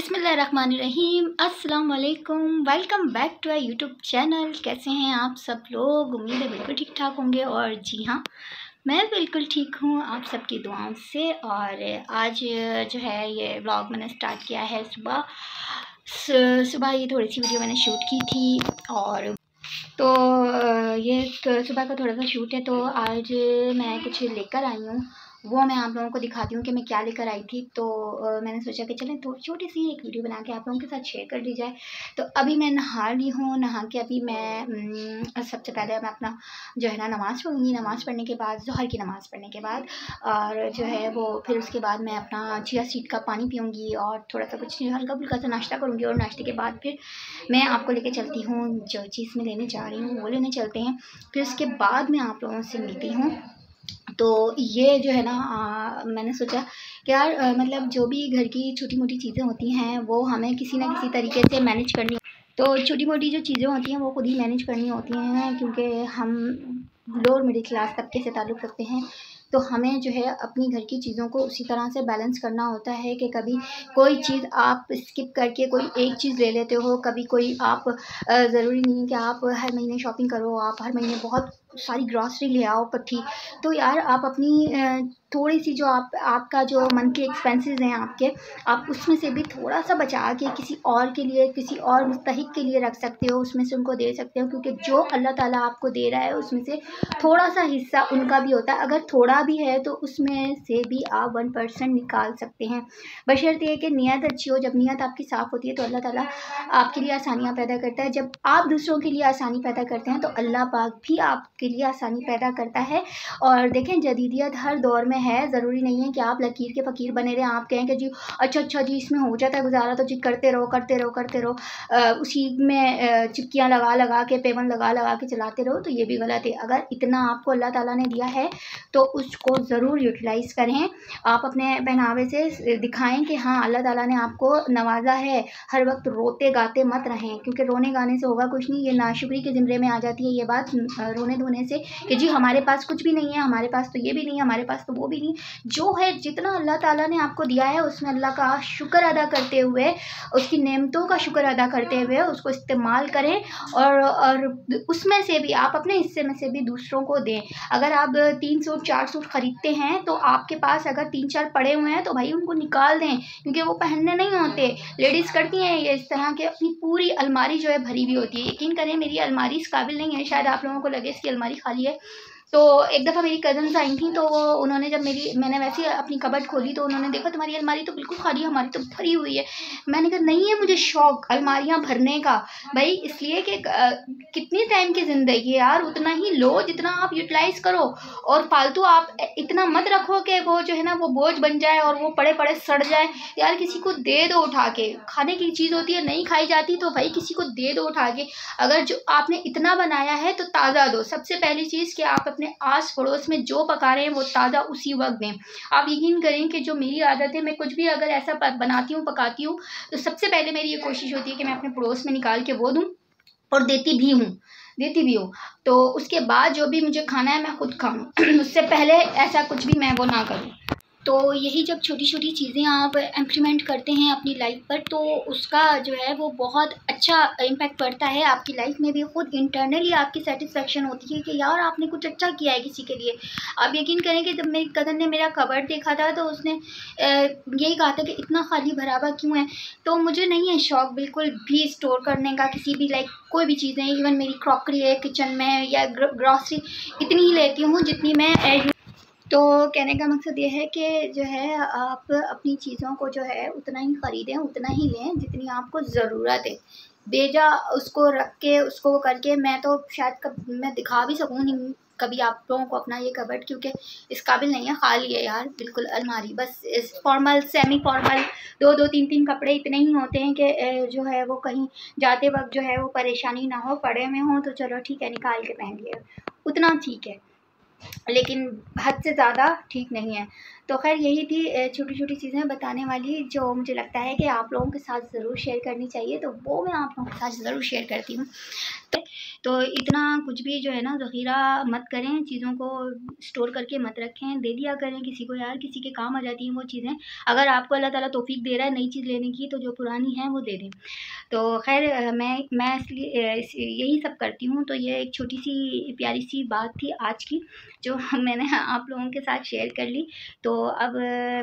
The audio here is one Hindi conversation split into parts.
बिस्मिल्लाहिर्रहमानिर्रहीम। अस्सलाम वालेकुम। Welcome back to our YouTube channel. कैसे हैं आप सब लोग? उम्मीद है बिल्कुल ठीक ठाक होंगे। और जी हाँ, मैं बिल्कुल ठीक हूँ आप सबकी दुआओं से। और आज जो है ये व्लॉग मैंने स्टार्ट किया है सुबह ये थोड़ी सी वीडियो मैंने शूट की थी। और तो ये सुबह का थोड़ा सा शूट है। तो आज मैं कुछ लेकर आई हूँ, वो मैं आप लोगों को दिखाती हूँ कि मैं क्या लेकर आई थी। तो मैंने सोचा कि चलें थोड़ी छोटी सी एक वीडियो बना के आप लोगों के साथ शेयर कर दी जाए। तो अभी मैं नहा ली हूँ। नहा के अभी मैं सबसे पहले मैं अपना जो है ना नमाज़ पढ़ूँगी। नमाज़ पढ़ने के बाद ज़ोहर की नमाज़ पढ़ने के बाद और जो है वो फिर उसके बाद मैं अपना चिया सीड का पानी पीऊँगी और थोड़ा सा कुछ हल्का फुल्का सा नाश्ता करूँगी। और नाश्ते के बाद फिर मैं आपको लेके चलती हूँ जो चीज़ मैं लेने जा रही हूँ वो लेने चलते हैं। फिर उसके बाद मैं आप लोगों से मिलती हूँ। तो ये जो है ना मैंने सोचा कि यार मतलब जो भी घर की छोटी मोटी चीज़ें होती हैं वो हमें किसी ना किसी तरीके से मैनेज करनी। तो छोटी मोटी जो चीज़ें होती हैं वो खुद ही मैनेज करनी होती हैं, क्योंकि हम लोअर मिडिल क्लास तबके से ताल्लुक़ रखते हैं। तो हमें जो है अपनी घर की चीज़ों को उसी तरह से बैलेंस करना होता है कि कभी कोई चीज़ आप स्किप करके कोई एक चीज़ ले लेते हो। कभी कोई आप ज़रूरी नहीं है कि आप हर महीने शॉपिंग करो, आप हर महीने बहुत सारी ग्रॉसरी ले आओ इकट्ठी। तो यार आप अपनी थोड़ी सी जो आपका जो मंथली एक्सपेंसेस हैं आपके, आप उसमें से भी थोड़ा सा बचा के किसी और के लिए, किसी और मुस्तहिक के लिए रख सकते हो, उसमें से उनको दे सकते हो। क्योंकि जो अल्लाह ताला आपको दे रहा है उसमें से थोड़ा सा हिस्सा उनका भी होता है। अगर थोड़ा भी है तो उसमें से भी आप 1% निकाल सकते हैं, बशर्ते ये कि नीयत अच्छी हो। जब नीयत आपकी साफ़ होती है तो अल्लाह ताला आपके लिए आसानियाँ पैदा करता है। जब आप दूसरों के लिए आसानी पैदा करते हैं तो अल्लाह पाक भी आपके लिए आसानी पैदा करता है। और देखें जदीदियत हर दौर में है, ज़रूरी नहीं है कि आप लकीर के फ़कीर बने रहें। आप कहें कि जी अच्छा जी इसमें हो जाता है गुजारा तो जी करते रहो उसी में चिपकियाँ लगा के पेवन लगा के चलाते रहो, तो ये भी गलत है। अगर इतना आपको अल्लाह ताला ने दिया है तो उसको ज़रूर यूटिलाइज़ करें। आप अपने पहनावे से दिखाएं कि हाँ अल्लाह ताला ने आपको नवाजा है। हर वक्त रोते गाते मत रहें, क्योंकि रोने गाने से होगा कुछ नहीं। ये नाशुक्री के ज़िम्रे में आ जाती है ये बात, रोने धोने से कि जी हमारे पास कुछ भी नहीं है, हमारे पास तो ये भी नहीं है, हमारे पास तो वो भी नहीं। जो है जितना अल्लाह ताला ने आपको दिया है उसमें अल्लाह का शुक्र अदा करते हुए, उसकी नेमतों का शुक्र अदा करते हुए उसको इस्तेमाल करें। और उसमें से भी आप अपने हिस्से में से भी दूसरों को दें। अगर आप 3 सूट 4 सूट ख़रीदते हैं तो आपके पास अगर 3-4 पड़े हुए हैं तो भाई उनको निकाल दें, क्योंकि वो पहनने नहीं होते। लेडीज़ करती हैं ये इस तरह के, अपनी पूरी अलमारी जो है भरी हुई होती है। यकीन करें मेरी अलमारी इस काबिल नहीं है, शायद आप लोगों को लगे इसकी अलमारी खाली है। तो एक दफ़ा मेरी कज़न्स आई थी, तो उन्होंने जब मैंने वैसे ही अपनी कबर्ड खोली तो उन्होंने देखा तुम्हारी अलमारी तो बिल्कुल खाली है, हमारी तो भरी हुई है। मैंने कहा नहीं है मुझे शौक़ अलमारियाँ भरने का भाई, इसलिए कि कितनी टाइम की ज़िंदगी है यार, उतना ही लो जितना आप यूटिलाइज़ करो। और फालतू आप इतना मत रखो कि वो जो है ना वो बोझ बन जाए और वो पड़े पड़े सड़ जाए। यार किसी को दे दो उठा के, खाने की चीज़ होती है नहीं खाई जाती तो भाई किसी को दे दो उठा के। अगर जो आपने इतना बनाया है तो ताज़ा दो। सबसे पहली चीज़ कि आप अपने आस पड़ोस में जो पका रहे हैं वो ताज़ा उसी वक्त दें। आप यकीन करें कि जो मेरी आदत है, मैं कुछ भी अगर ऐसा बनाती हूँ पकाती हूँ तो सबसे पहले मेरी ये कोशिश होती है कि मैं अपने पड़ोस में निकाल के वो दूँ, और देती भी हूँ। तो उसके बाद जो भी मुझे खाना है मैं खुद खाऊँ उससे पहले ऐसा कुछ भी मैं वो ना करूँ। तो यही जब छोटी छोटी चीज़ें आप इम्प्लीमेंट करते हैं अपनी लाइफ पर तो उसका जो है वो बहुत अच्छा इम्पैक्ट पड़ता है आपकी लाइफ में भी। खुद इंटरनली आपकी सेटिस्फेक्शन होती है कि यार आपने कुछ अच्छा किया है किसी के लिए। आप यकीन करें कि जब मेरी कज़न ने मेरा कबर्ड देखा था तो उसने यही कहा था कि इतना खाली भरावा क्यों है। तो मुझे नहीं है शौक़ बिल्कुल भी स्टोर करने का, किसी भी कोई भी चीज़ें। इवन मेरी क्रॉकरी है किचन में या ग्रॉसरी इतनी ही लेती हूँ जितनी मैं। तो कहने का मकसद ये है कि जो है आप अपनी चीज़ों को जो है उतना ही ख़रीदें, उतना ही लें जितनी आपको ज़रूरत है। बेजा उसको रख के उसको वो करके मैं तो शायद मैं दिखा भी सकूँ नहीं कभी आप लोगों को अपना ये कबर्ड, क्योंकि इस काबिल नहीं है, खाली है यार बिल्कुल अलमारी। बस इस फॉर्मल सेमी फॉर्मल 2-2 3-3 कपड़े इतने ही होते हैं कि जो है वो कहीं जाते वक्त जो है वो परेशानी ना हो, पड़े में हों तो चलो ठीक है निकाल के पहन लिया, उतना ठीक है, लेकिन हद से ज़्यादा ठीक नहीं है। तो खैर यही थी छोटी छोटी चीज़ें बताने वाली जो मुझे लगता है कि आप लोगों के साथ ज़रूर शेयर करनी चाहिए, तो वो मैं आप लोगों के साथ ज़रूर शेयर करती हूँ। तो इतना कुछ भी जो है ना ज़ख़ीरा मत करें, चीज़ों को स्टोर करके मत रखें, दे दिया करें किसी को यार, किसी के काम आ जाती हैं वो चीज़ें। अगर आपको अल्लाह ताला तौफ़ीक दे रहा है नई चीज़ लेने की, तो जो पुरानी है वो दे दें। तो खैर मैं इसलिए यही सब करती हूँ। तो ये एक छोटी सी प्यारी सी बात थी आज की, जो मैंने आप लोगों के साथ शेयर कर ली। तो अब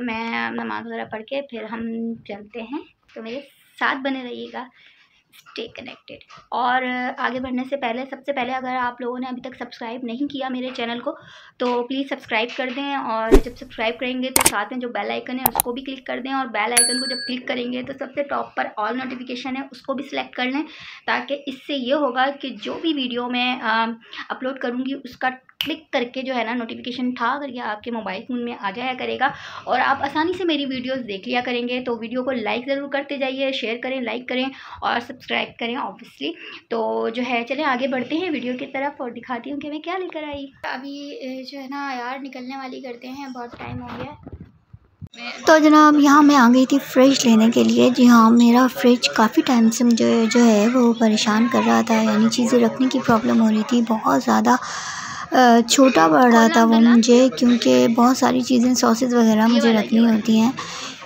मैं नमाज़ वगैरह पढ़ के फिर हम चलते हैं, तो मेरे साथ बने रहिएगा, स्टे कनेक्टेड। और आगे बढ़ने से पहले सबसे पहले अगर आप लोगों ने अभी तक सब्सक्राइब नहीं किया मेरे चैनल को, तो प्लीज़ सब्सक्राइब कर दें। और जब सब्सक्राइब करेंगे तो साथ में जो बेल आइकन है उसको भी क्लिक कर दें, और बेल आइकन को जब क्लिक करेंगे तो सबसे टॉप पर ऑल नोटिफिकेशन है उसको भी सिलेक्ट कर लें, ताकि इससे ये होगा कि जो भी वीडियो मैं अपलोड करूँगी उसका क्लिक करके जो है ना नोटिफिकेशन था करके आपके मोबाइल फ़ोन में आ जाया करेगा, और आप आसानी से मेरी वीडियोस देख लिया करेंगे। तो वीडियो को लाइक ज़रूर करते जाइए, शेयर करें, लाइक करें और सब्सक्राइब करें ऑब्वियसली। तो जो है चलें आगे बढ़ते हैं वीडियो की तरफ और दिखाती हूँ कि मैं क्या लेकर आई। अभी जो है ना यार निकलने वाली करते हैं, बहुत टाइम हो गया। तो जनाब यहाँ मैं आ गई थी फ्रिज लेने के लिए। जी हाँ, मेरा फ्रिज काफ़ी टाइम से मुझे जो है वो परेशान कर रहा था, यानी चीज़ें रखने की प्रॉब्लम हो रही थी, बहुत ज़्यादा छोटा पड़ रहा था वो मुझे, क्योंकि बहुत सारी चीज़ें सॉसेस वगैरह मुझे रखनी होती हैं,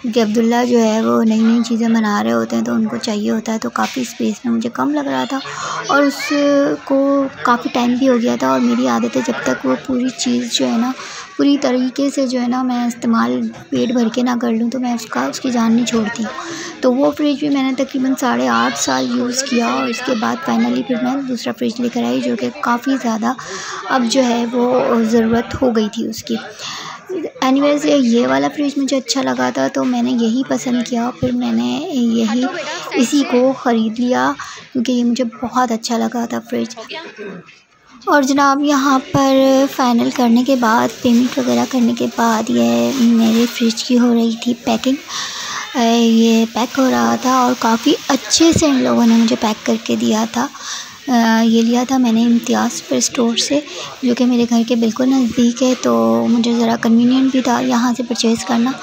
क्योंकि अब्दुल्ला जो है वो नई नई चीज़ें बना रहे होते हैं तो उनको चाहिए होता है। तो काफ़ी स्पेस में मुझे कम लग रहा था और उसको काफ़ी टाइम भी हो गया था, और मेरी आदत है जब तक वो पूरी चीज़ जो है ना पूरी तरीके से जो है ना मैं इस्तेमाल पेट भर के ना कर लूँ तो मैं उसकी जान नहीं छोड़ती। तो वो फ्रिज भी मैंने तकरीबन 8.5 साल यूज़ किया, और इसके बाद फाइनली फिर मैं दूसरा फ्रिज लेकर आई, जो कि काफ़ी ज़्यादा अब जो है वो ज़रूरत हो गई थी उसकी। एनीवेज़ ये वाला फ्रिज मुझे अच्छा लगा था तो मैंने यही पसंद किया, फिर मैंने इसी को ख़रीद लिया क्योंकि ये मुझे बहुत अच्छा लगा था फ्रिज। और जनाब यहाँ पर फ़ाइनल करने के बाद, पेमेंट वगैरह करने के बाद, ये मेरे फ्रिज की हो रही थी पैकिंग। ये पैक हो रहा था और काफ़ी अच्छे से इन लोगों ने मुझे पैक करके दिया था। ये लिया था मैंने इम्तियाज़ स्टोर से, जो कि मेरे घर के बिल्कुल नज़दीक है, तो मुझे ज़रा कन्वीनियंट भी था यहाँ से परचेज़ करना,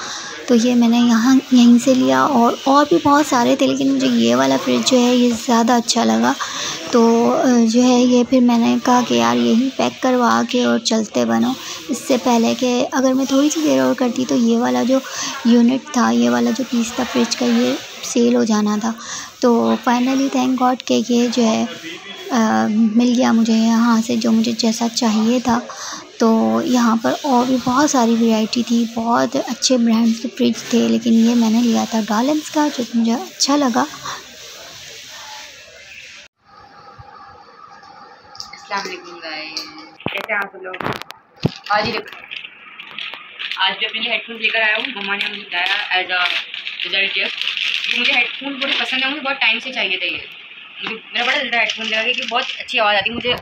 तो ये मैंने यहीं से लिया। और भी बहुत सारे थे, लेकिन मुझे ये वाला फ्रिज जो है ये ज़्यादा अच्छा लगा। तो जो है ये फिर मैंने कहा कि यार यही पैक करवा के और चलते बनो, इससे पहले कि अगर मैं थोड़ी सी देर और करती तो ये वाला जो यूनिट था, ये वाला जो पीस था फ्रिज का, ये सेल हो जाना था। तो फाइनली थैंक गॉड कि ये जो है मिल गया मुझे यहाँ से जो मुझे जैसा चाहिए था। तो यहाँ पर और भी बहुत सारी वैरायटी थी, बहुत अच्छे ब्रांड्स के फ्रिज थे, लेकिन ये मैंने लिया था डॉलन्स का, जो मुझे अच्छा लगा। अस्सलाम वालेकुम गाइस, कैसे हैं आप लोग? आज भी अपने लिए हेडफोन लेकर आया हूँ। मम्मा ने मुझे बताया एज अ रिजल्ट गिफ्ट। मुझे हेडफोन बड़े पसंद है, मुझे बहुत टाइम से चाहिए थे। ये मेरा बड़ा ज़्यादा हेडफोन लगा कि बहुत अच्छी आवाज़ आती है, मुझे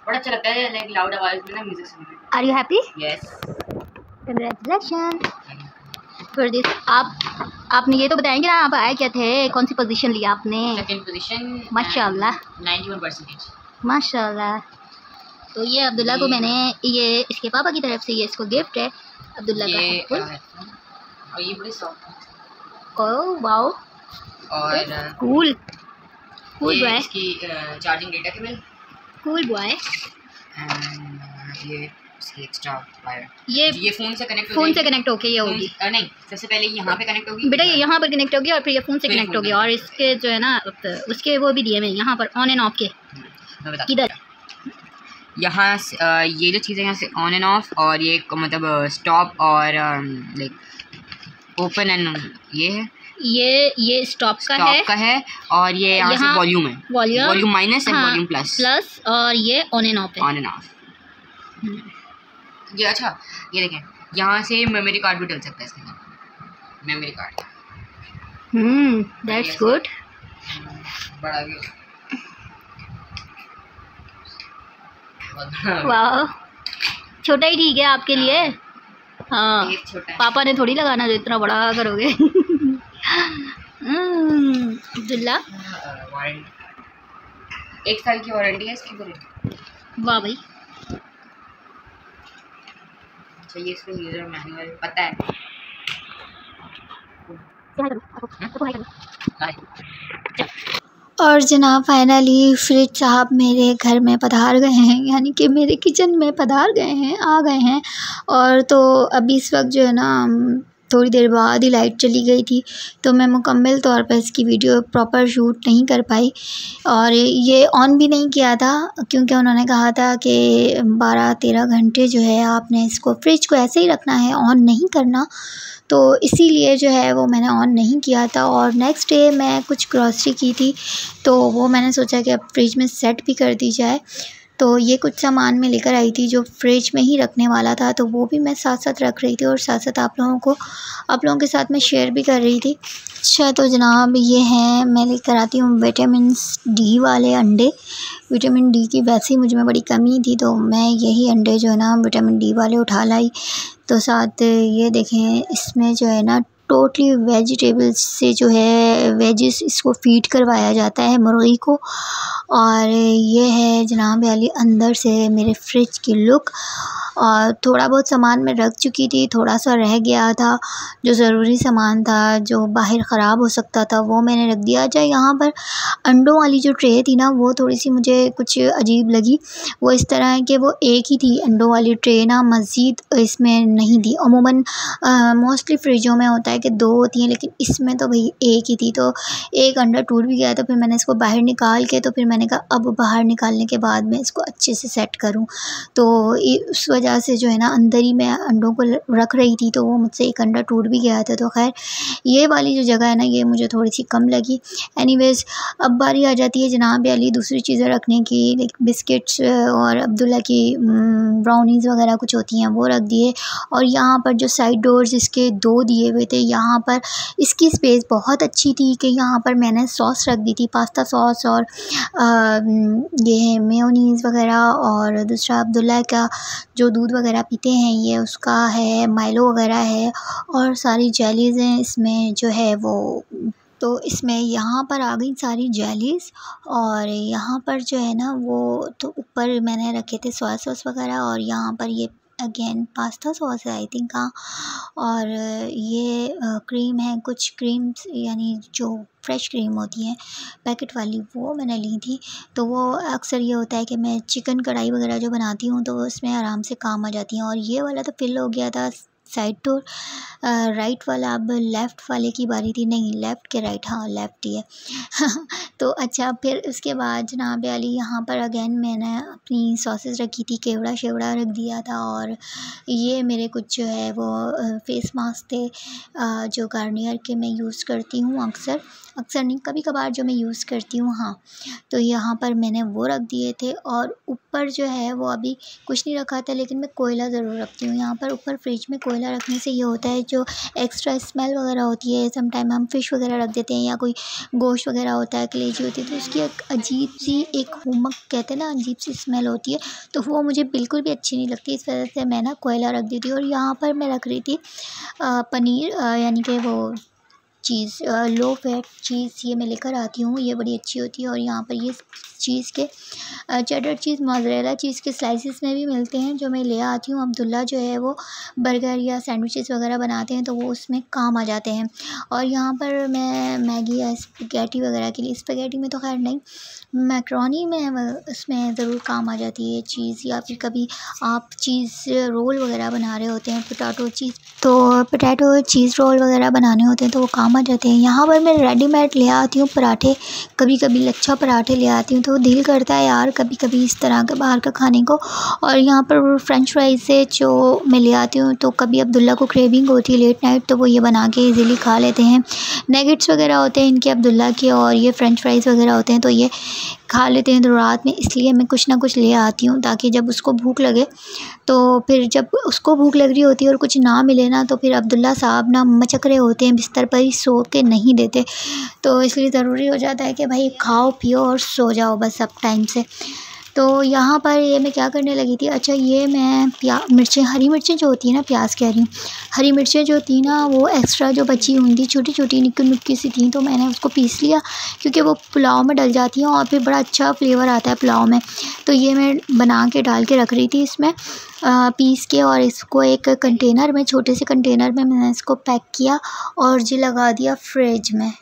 बड़ा अच्छा लगता है लाइक लाउड आवाज़ में ना म्यूज़िक सुनना। Are you happy? Yes, congratulation for this. आपने ये तो बताएंगे ना आप आए क्या थे, कौन सी पोजीशन लिया आपने? Second position. माशाल्लाह 91%। माशाल्लाह। तो ये अब्दुल्ला को मैंने, ये इसके पापा की तरफ से ये इसको गिफ्ट है अब्दुल्ला का हेडफोन। और ये बड़ी सॉफ्ट है। ओह वाओ, और कूल बॉय, इसकी charging data cable, cool boy. ये इसकी एक्स्ट्रा वायर, ये फ़ोन से कनेक्ट होके ये होगी। नहीं, सबसे पहले यहाँ पे कनेक्ट होगी बेटा, ये यहाँ पर कनेक्ट होगी और फिर ये फ़ोन से कनेक्ट होगी, और इसके जो है ना उसके वो भी दिए मैं यहाँ पर ऑन एंड ऑफ के। किधर? यहाँ ये जो चीज़ें यहाँ से ऑन एंड ऑफ, और ये मतलब स्टॉप और लाइक ओपन एंड ये है, ये स्टॉप का है, और ये यहाँ से वॉल्यूम है, volume minus and volume plus, और ये ऑन एंड ऑफ है, ऑन एंड ऑफ। ये अच्छा, ये देखें यहाँ से मेमोरी कार्ड भी डल सकता है इसके अंदर, मेमोरी कार्ड। That's good. बड़ा वाह, छोटा ही ठीक है आपके लिए। हाँ, पापा ने थोड़ी लगाना जो इतना बड़ा करोगे। अब्दुल्ला, 1 साल की वारंटी है इसकी पूरी। वाह भाई, अच्छा ये इसका यूज़र मैनुअल पता है। और जनाब फाइनली फ्रिज साहब मेरे घर में पधार गए हैं, यानी कि मेरे किचन में पधार गए हैं, आ गए हैं। और तो अभी इस वक्त जो है ना थोड़ी देर बाद ही लाइट चली गई थी, तो मैं मुकम्मल तौर पर इसकी वीडियो प्रॉपर शूट नहीं कर पाई और ये ऑन भी नहीं किया था, क्योंकि उन्होंने कहा था कि 12-13 घंटे जो है आपने इसको फ्रिज को ऐसे ही रखना है, ऑन नहीं करना। तो इसीलिए जो है वो मैंने ऑन नहीं किया था। और नेक्स्ट डे मैं कुछ ग्रॉसरी की थी, तो वो मैंने सोचा कि अब फ्रिज में सेट भी कर दी जाए। तो ये कुछ सामान मैं लेकर आई थी जो फ्रिज में ही रखने वाला था, तो वो भी मैं साथ साथ रख रही थी और साथ साथ आप लोगों के साथ मैं शेयर भी कर रही थी। अच्छा तो जनाब ये हैं, मैं लेकर आती हूँ विटामिन डी वाले अंडे। विटामिन डी की वैसे ही मुझ में बड़ी कमी थी, तो मैं यही अंडे जो है ना विटामिन डी वाले उठा लाई। तो साथ ये देखें, इसमें जो है ना टोटली वेजिटेबल्स से जो है वेजिस इसको फीड करवाया जाता है मुर्गी को। और ये है जनाब वाली अंदर से मेरे फ्रिज की लुक। और थोड़ा बहुत सामान मैं रख चुकी थी, थोड़ा सा रह गया था जो ज़रूरी सामान था, जो बाहर ख़राब हो सकता था, वो मैंने रख दिया। अच्छा यहाँ पर अंडों वाली जो ट्रे थी ना वो थोड़ी सी मुझे कुछ अजीब लगी। वो इस तरह है कि वो एक ही थी अंडों वाली ट्रे ना, मज़ीद इसमें नहीं थी। अमूमन मोस्टली फ्रिजों में होता है कि 2 होती हैं, लेकिन इसमें तो भाई एक ही थी। तो एक अंडा टूट भी गया, तो फिर मैंने इसको बाहर निकाल के, तो फिर मैंने कहा अब बाहर निकालने के बाद मैं इसको अच्छे से सेट करूँ। तो उस वजह से जो है ना अंदर ही मैं अंडों को रख रही थी, तो वो मुझसे एक अंडा टूट भी गया था। तो खैर ये वाली जो जगह है ना ये मुझे थोड़ी सी कम लगी। एनीवेज़ अब बारी आ जाती है जनाब वाली दूसरी चीज़ें रखने की, लाइक बिस्किट्स और अब्दुल्ला की ब्राउनीज़ वगैरह कुछ होती हैं वो रख दिए। और यहाँ पर जो साइड डोर्स इसके 2 दिए हुए थे, यहाँ पर इसकी स्पेस बहुत अच्छी थी कि यहाँ पर मैंने सॉस रख दी थी, पास्ता सॉस और ये है मेयोनीज़ वगैरह। और दूसरा अब्दुल्ला का जो दूध वगैरह पीते हैं ये उसका है, माइलो वगैरह है और सारी जेलीज़ हैं इसमें जो है वो। तो इसमें यहाँ पर आ गई सारी जेलीज़। और यहाँ पर जो है ना वो तो ऊपर मैंने रखे थे सोया सॉस वगैरह, और यहाँ पर ये अगेन पास्ता सॉस है आई थिंक। हाँ, और ये क्रीम है, कुछ क्रीम्स यानी जो फ्रेश क्रीम होती हैं पैकेट वाली वो मैंने ली थी। तो वो अक्सर ये होता है कि मैं चिकन कढ़ाई वगैरह जो बनाती हूँ तो उसमें आराम से काम आ जाती हैं। और ये वाला तो फिल हो गया था साइड डोर। राइट वाला अब लेफ़्ट वाले की बारी थी, नहीं लेफ़्ट के राइट, हाँ लेफ़्ट ही है। तो अच्छा फिर उसके बाद जनाब वाली यहाँ पर अगेन मैंने अपनी सॉसेस रखी थी, केवड़ा शेवड़ा रख दिया था। और ये मेरे कुछ जो है वो फेस मास्क थे जो गार्नियर के मैं यूज़ करती हूँ अक्सर नहीं, कभी कभार जो मैं यूज़ करती हूँ। हाँ, तो यहाँ पर मैंने वो रख दिए थे। और ऊपर जो है वो अभी कुछ नहीं रखा था, लेकिन मैं कोयला ज़रूर रखती हूँ। यहाँ पर ऊपर फ्रिज में कोयला रखने से ये होता है जो एक्स्ट्रा स्मेल वगैरह होती है, समटाइम हम फ़िश वगैरह रख देते हैं या कोई गोश्त वगैरह होता है, कलेजी होती है, तो उसकी एक अजीब सी एक हुमक कहते हैं ना, अजीब सी स्मेल होती है, तो वो मुझे बिल्कुल भी अच्छी नहीं लगती। इस वजह से मैं ना कोयला रख दी थी। और यहाँ पर मैं रख रही थी पनीर यानी कि वो चीज़ लो फैट चीज़ ये मैं लेकर आती हूँ, ये बड़ी अच्छी होती है। और यहाँ पर ये चीज़ के चेडर चीज़ मोज़रेला चीज़ के स्लाइसेस में भी मिलते हैं जो मैं ले आती हूँ। अब्दुल्ला जो है वो बर्गर या सैंडविचेस वगैरह बनाते हैं तो वो उसमें काम आ जाते हैं। और यहाँ पर मैं मैगी या स्पैगेटी वगैरह के लिए, स्पैगेटी में तो खैर नहीं, मैक्रोनी में उसमें ज़रूर काम आ जाती है चीज़। या फिर कभी आप चीज़ रोल वगैरह बना रहे होते हैं, पोटैटो चीज़ रोल वगैरह बनाने होते हैं तो वो काम आ जाते हैं। यहाँ पर मैं रेडीमेड ले आती हूँ पराठे, कभी कभी लच्छा पराठे ले आती हूँ, तो दिल करता है यार कभी कभी इस तरह का बाहर का खाने को। और यहाँ पर फ्रेंच फ्राइज से जो मैं ले आती हूँ, तो कभी अब्दुल्ला को क्रेविंग होती है लेट नाइट तो वो ये बना के इजीली खा लेते हैं। नगेट्स वगैरह होते हैं इनके अब्दुल्ला के, और ये फ्रेंच फ्राइज़ वगैरह होते हैं तो ये खा लेते हैं तो रात में, इसलिए मैं कुछ ना कुछ ले आती हूँ ताकि जब उसको भूख लगे, तो फिर जब उसको भूख लग रही होती है और कुछ ना मिले ना, तो फिर अब्दुल्ला साहब ना मचक रहे होते हैं बिस्तर पर ही, सो के नहीं देते। तो इसलिए ज़रूरी हो जाता है कि भाई खाओ पियो और सो जाओ बस अब टाइम से। तो यहाँ पर ये मैं क्या करने लगी थी, अच्छा ये मैं मिर्चें, हरी मिर्चें जो होती है ना, प्याज कह रही हूँ, हरी मिर्चें जो थी ना वो एक्स्ट्रा जो बची हुई थी, छोटी छोटी निक्की निक्की सी थी, तो मैंने उसको पीस लिया क्योंकि वो पुलाव में डल जाती हैं और फिर बड़ा अच्छा फ्लेवर आता है पुलाव में। तो ये मैं बना के डाल के रख रही थी इसमें पीस के, और इसको एक कंटेनर में, छोटे से कंटेनर में मैंने इसको पैक किया और जी लगा दिया फ्रिज में।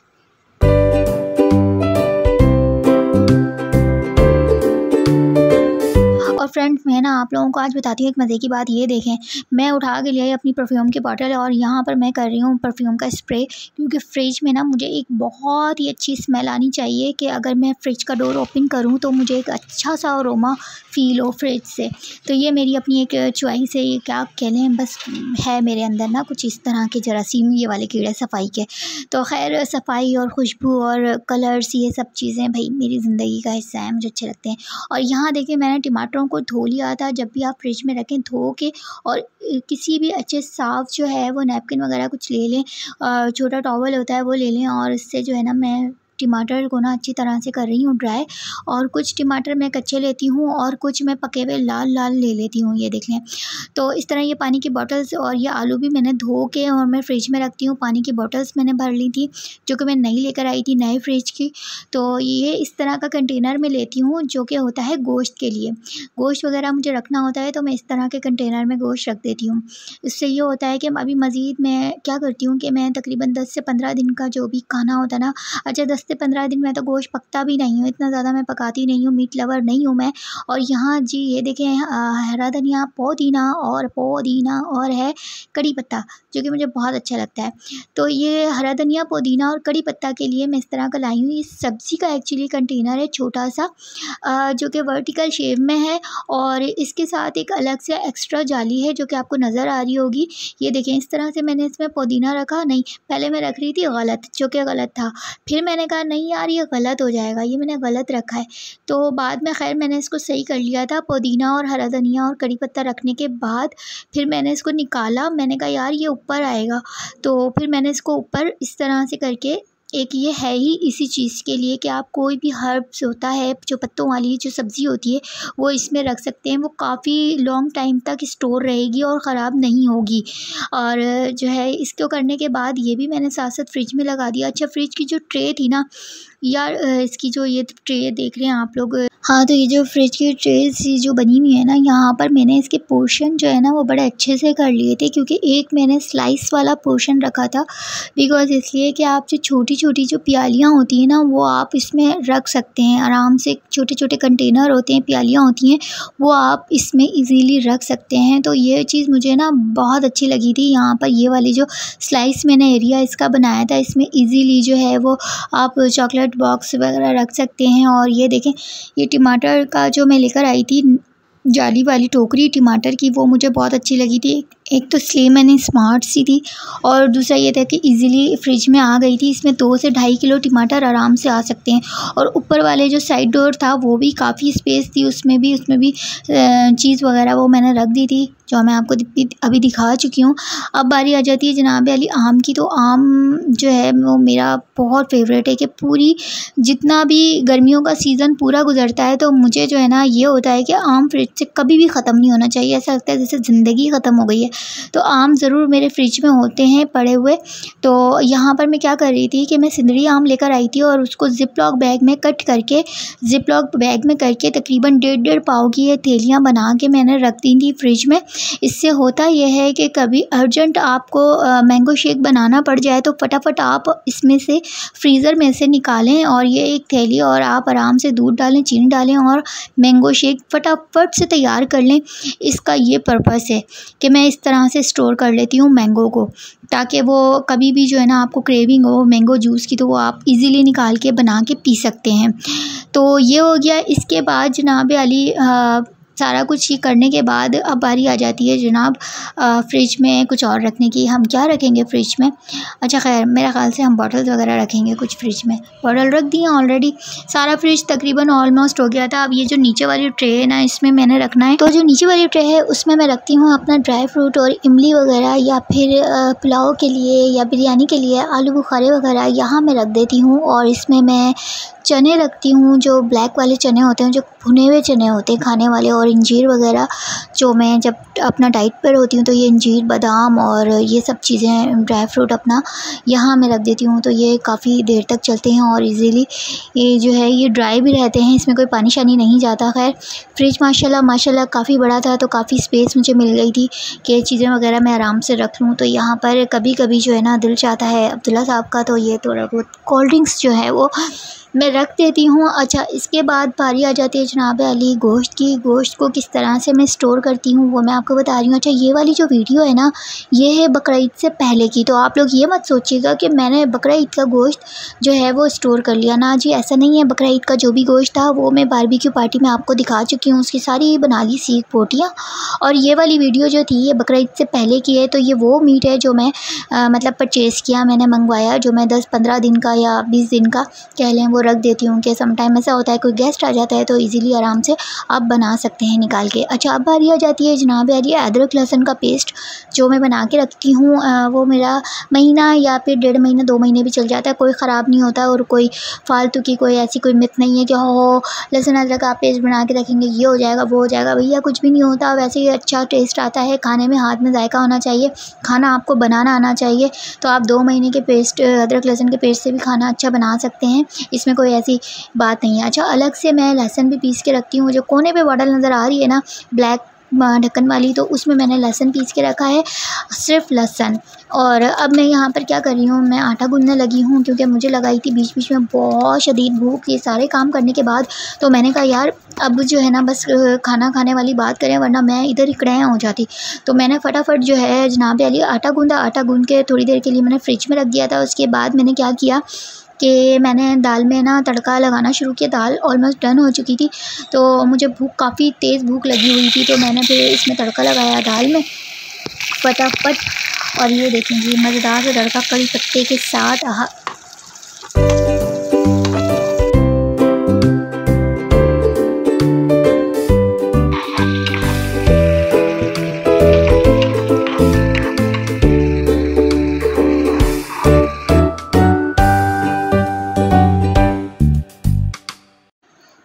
और फ्रेंड्स मैं ना आप लोगों को आज बताती हूँ एक मज़े की बात। ये देखें, मैं उठा के लिए अपनी परफ्यूम की बॉटल और यहाँ पर मैं कर रही हूँ परफ्यूम का स्प्रे, क्योंकि फ्रिज में ना मुझे एक बहुत ही अच्छी स्मेल आनी चाहिए कि अगर मैं फ्रिज का डोर ओपन करूँ तो मुझे एक अच्छा सा अरोमा फ़ील हो फ्रिज से। तो ये मेरी अपनी एक चॉइस है, ये क्या कह लें, बस है मेरे अंदर ना कुछ इस तरह के जरासीम ये वाले कीड़े सफाई के। तो खैर सफाई और खुशबू और कलर्स ये सब चीज़ें भाई मेरी ज़िंदगी का हिस्सा है, मुझे अच्छे लगते हैं। और यहाँ देखिए मैंने टमाटरों को धो लिया था। जब भी आप फ्रिज में रखें धो के, और किसी भी अच्छे साफ़ जो है वो नैपकिन वगैरह कुछ ले लें, छोटा टॉवल होता है वो ले लें, और इससे जो है ना मैं टमाटर को ना अच्छी तरह से कर रही हूँ ड्राई। और कुछ टमाटर मैं कच्चे लेती हूँ और कुछ मैं पके हुए लाल लाल ले लेती हूँ, ये देख लें। तो इस तरह ये पानी की बॉटल्स और ये आलू भी मैंने धो के और मैं फ्रिज में रखती हूँ। पानी की बॉटल्स मैंने भर ली थी जो कि मैं नई लेकर आई थी, नए फ्रिज की। तो ये इस तरह का कंटेनर में लेती हूँ जो कि होता है गोश्त के लिए। गोश्त वगैरह मुझे रखना होता है तो मैं इस तरह के कंटेनर में गोश्त रख देती हूँ। इससे ये होता है कि अभी मज़ीद मैं क्या करती हूँ कि मैं तकरीबन 10 से 15 दिन का जो भी खाना होता है ना, अच्छा 10 से 15 दिन में तो गोश्त पकता भी नहीं हूँ, इतना ज़्यादा मैं पकाती नहीं हूँ, मीट लवर नहीं हूँ मैं। और यहाँ जी ये देखें हरा धनिया, पुदीना और है कड़ी पत्ता, जो कि मुझे बहुत अच्छा लगता है। तो ये हरा धनिया, पुदीना और कड़ी पत्ता के लिए मैं इस तरह का लाई हूँ। इस सब्ज़ी का एक्चुअली कंटेनर है छोटा सा, जो कि वर्टिकल शेप में है, और इसके साथ एक अलग से एक्स्ट्रा जाली है जो कि आपको नज़र आ रही होगी। ये देखें इस तरह से मैंने इसमें पुदीना रखा, नहीं पहले मैं रख रही थी गलत, जो कि गलत था। फिर मैंने कहा नहीं यार ये गलत हो जाएगा, ये मैंने गलत रखा है। तो बाद में खैर मैंने इसको सही कर लिया था। पुदीना और हरा धनिया और कड़ी पत्ता रखने के बाद फिर मैंने इसको निकाला, मैंने कहा यार ये ऊपर आएगा, तो फिर मैंने इसको ऊपर इस तरह से करके, एक ये है ही इसी चीज़ के लिए कि आप कोई भी हर्ब्स होता है जो पत्तों वाली जो सब्ज़ी होती है वो इसमें रख सकते हैं, वो काफ़ी लॉन्ग टाइम तक स्टोर रहेगी और ख़राब नहीं होगी। और जो है इसको करने के बाद ये भी मैंने साथ साथ फ्रिज में लगा दिया। अच्छा फ्रिज की जो ट्रे थी ना यार, इसकी जो ये ट्रे देख रहे हैं आप लोग, हाँ तो ये जो फ्रिज की ट्रे जो बनी हुई है ना, यहाँ पर मैंने इसके पोर्शन जो है ना वो बड़े अच्छे से कर लिए थे, क्योंकि एक मैंने स्लाइस वाला पोर्शन रखा था। बिकॉज़ इसलिए कि आप जो छोटी छोटी जो प्यालियाँ होती हैं ना वो आप इसमें रख सकते हैं आराम से, छोटे छोटे कंटेनर होते हैं, प्यालियाँ होती हैं, वो आप इसमें इजीली रख सकते हैं। तो ये चीज़ मुझे ना बहुत अच्छी लगी थी। यहाँ पर ये वाली जो स्लाइस मैंने एरिया इसका बनाया था, इसमें इजीली जो है वो आप चॉकलेट बॉक्स वगैरह रख सकते हैं। और ये देखें ये टमाटर का जो मैं लेकर आई थी जाली वाली टोकरी टमाटर की, वो मुझे बहुत अच्छी लगी थी। एक तो स्लिम एंड स्मार्ट सी थी, और दूसरा ये था कि इजीली फ्रिज में आ गई थी। इसमें 2 से 2.5 किलो टमाटर आराम से आ सकते हैं। और ऊपर वाले जो साइड डोर था वो भी काफ़ी स्पेस थी, उसमें भी चीज़ वगैरह वो मैंने रख दी थी जो मैं आपको अभी दिखा चुकी हूँ। अब बारी आ जाती है जनाब अली आम की। तो आम जो है वो मेरा बहुत फेवरेट है कि पूरी जितना भी गर्मियों का सीज़न पूरा गुजरता है तो मुझे जो है ना ये होता है कि आम फ्रिज से कभी भी ख़त्म नहीं होना चाहिए। ऐसा लगता है जैसे ज़िंदगी ख़त्म हो गई है। तो आम ज़रूर मेरे फ्रिज में होते हैं पड़े हुए। तो यहाँ पर मैं क्या कर रही थी कि मैं सिंदरी आम लेकर आई थी और उसको ज़िप-लॉक बैग में कट करके, ज़िप-लॉक बैग में करके तकरीबन 1.5 पाव की ये थैलियाँ बना के मैंने रख दी थी फ्रिज में। इससे होता यह है कि कभी अर्जेंट आपको मैंगो शेक बनाना पड़ जाए तो फटाफट आप इसमें से फ्रीज़र में से निकालें और ये एक थैली, और आप आराम से दूध डालें, चीनी डालें और मैंगो शेक फटाफट से तैयार कर लें। इसका ये पर्पस है कि मैं इस तरह से स्टोर कर लेती हूँ मैंगो को, ताकि वो कभी भी जो है ना आपको क्रेविंग हो मैंगो जूस की तो वो आप इजीली निकाल के बना के पी सकते हैं। तो ये हो गया। इसके बाद जनाब अली सारा कुछ ये करने के बाद अब बारी आ जाती है जनाब फ्रिज में कुछ और रखने की। हम क्या रखेंगे फ्रिज में? अच्छा खैर मेरा ख़्याल से हम बॉटल्स वगैरह रखेंगे कुछ फ्रिज में। बॉटल रख दी हैं ऑलरेडी, सारा फ्रिज तकरीबन ऑलमोस्ट हो गया था। अब ये जो नीचे वाली ट्रे है ना इसमें मैंने रखना है। तो जो नीचे वाली ट्रे है उसमें मैं रखती हूँ अपना ड्राई फ्रूट और इमली वगैरह, या फिर पुलाव के लिए या बिरयानी के लिए आलू बुखारे वगैरह यहाँ मैं रख देती हूँ। और इसमें मैं चने रखती हूँ, जो ब्लैक वाले चने होते हैं जो भुने हुए चने होते हैं खाने वाले, और अंजीर वगैरह जो मैं जब अपना डाइट पर होती हूँ तो ये अंजीर, बादाम और ये सब चीज़ें, ड्राई फ्रूट अपना यहाँ मैं रख देती हूँ, तो ये काफ़ी देर तक चलते हैं और इजीली ये जो है ये ड्राई भी रहते हैं, इसमें कोई पानी शानी नहीं जाता। खैर फ्रिज माशाल्लाह काफ़ी बड़ा था, तो काफ़ी स्पेस मुझे मिल गई थी कि चीज़ें वगैरह मैं आराम से रख लूँ। तो यहाँ पर कभी कभी जो है ना दिल चाहता है अब्दुल्ला साहब का, तो ये थोड़ा बहुत कोल्ड ड्रिंक्स जो है वो मैं रख देती हूँ। अच्छा, इसके बाद बारी आ जाती है जनाब अली गोश्त की। गोश्त को किस तरह से मैं स्टोर करती हूँ वो मैं आपको बता रही हूँ। अच्छा, ये वाली जो वीडियो है ना ये है बकरा ईद से पहले की, तो आप लोग ये मत सोचिएगा कि मैंने बकरा ईद का गोश्त जो है वो स्टोर कर लिया, ना जी ऐसा नहीं है। बकरा ईद का जो भी गोश्त था वो मैं बारबेक्यू पार्टी में आपको दिखा चुकी हूँ, उसकी सारी बना ली सीख पोटियाँ। और ये वाली वीडियो जो थी ये बकरा ईद से पहले की है, तो ये वो मीट है जो मैं मतलब परचेज़ किया, मैंने मंगवाया, जो मैं 10-15 दिन का या 20 दिन का कह लें वो रख देती हूँ कि समटाइम ऐसा होता है कोई गेस्ट आ जाता है तो इजीली आराम से आप बना सकते हैं निकाल के। अच्छा, अब बारी आ जाती है जनाब यार अदरक लहसुन का पेस्ट जो मैं बना के रखती हूँ। वो मेरा महीना या फिर 1.5 महीना 2 महीने भी चल जाता है, कोई ख़राब नहीं होता और कोई फालतू की कोई ऐसी कोई मिथ नहीं है कि हो लहसुन अदरक आप पेस्ट बना के रखेंगे ये हो जाएगा वो हो जाएगा। भैया कुछ भी नहीं होता, वैसे ही अच्छा टेस्ट आता है खाने में, हाथ में जायका होना चाहिए, खाना आपको बनाना आना चाहिए। तो आप 2 महीने के पेस्ट अदरक लहसुन के पेस्ट से भी खाना अच्छा बना सकते हैं, इसमें कोई ऐसी बात नहीं है। अच्छा, अलग से मैं लहसुन भी पीस के रखती हूँ, जो कोने पे बॉटल नज़र आ रही है ना ब्लैक ढक्कन वाली, तो उसमें मैंने लहसुन पीस के रखा है, सिर्फ लहसुन। और अब मैं यहाँ पर क्या कर रही हूँ, मैं आटा गूंदने लगी हूँ क्योंकि मुझे लगाई थी बीच बीच में बहुत शदीद भूख ये सारे काम करने के बाद। तो मैंने कहा यार अब जो है ना बस खाना खाने वाली बात करें वरना मैं इधर ही कड़ैया हो जाती। तो मैंने फटाफट जो है जनाब अली आटा गूंद के थोड़ी देर के लिए मैंने फ्रिज में रख दिया था। उसके बाद मैंने क्या किया कि मैंने दाल में ना तड़का लगाना शुरू किया। दाल ऑलमोस्ट डन हो चुकी थी, तो मुझे काफ़ी तेज़ भूख लगी हुई थी, तो मैंने फिर इसमें तड़का लगाया दाल में फटाफट। और ये देखेंगे मज़ेदार सा तड़का कड़ी पत्ते के साथ।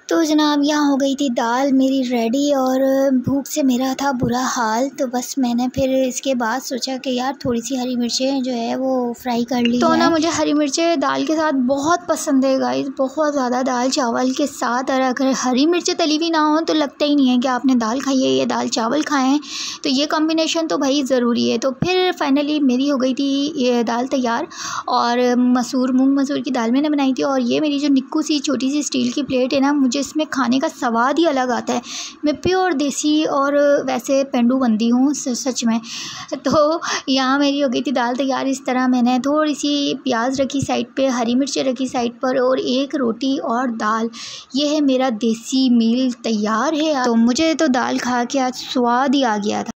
तो जनाब यहाँ हो गई थी दाल मेरी रेडी और भूख से मेरा था बुरा हाल। तो बस मैंने फिर इसके बाद सोचा कि यार थोड़ी सी हरी मिर्चें जो है वो फ्राई कर ली तो ना मुझे हरी मिर्चें दाल के साथ बहुत पसंद है गाइस, बहुत ज़्यादा दाल चावल के साथ। और अगर हरी मिर्चें तली हुई ना हो तो लगता ही नहीं है कि आपने दाल खाई है या दाल चावल खाए हैं, तो ये कॉम्बिनेशन तो भाई ज़रूरी है। तो फिर फाइनली मेरी हो गई थी ये दाल तैयार, और मूंग मसूर की दाल मैंने बनाई थी। और ये मेरी जो निक्कू सी छोटी सी स्टील की प्लेट है ना, मुझे इसमें खाने का स्वाद ही अलग आता है। मैं प्योर देसी और वैसे पेंडू बंदी हूँ सच में। तो यहाँ मेरी हो गई थी दाल तैयार। इस तरह मैंने थोड़ी सी प्याज रखी साइड पे, हरी मिर्चें रखी साइड पर और एक रोटी और दाल। ये है मेरा देसी मील तैयार है। तो मुझे तो दाल खा के आज स्वाद ही आ गया था।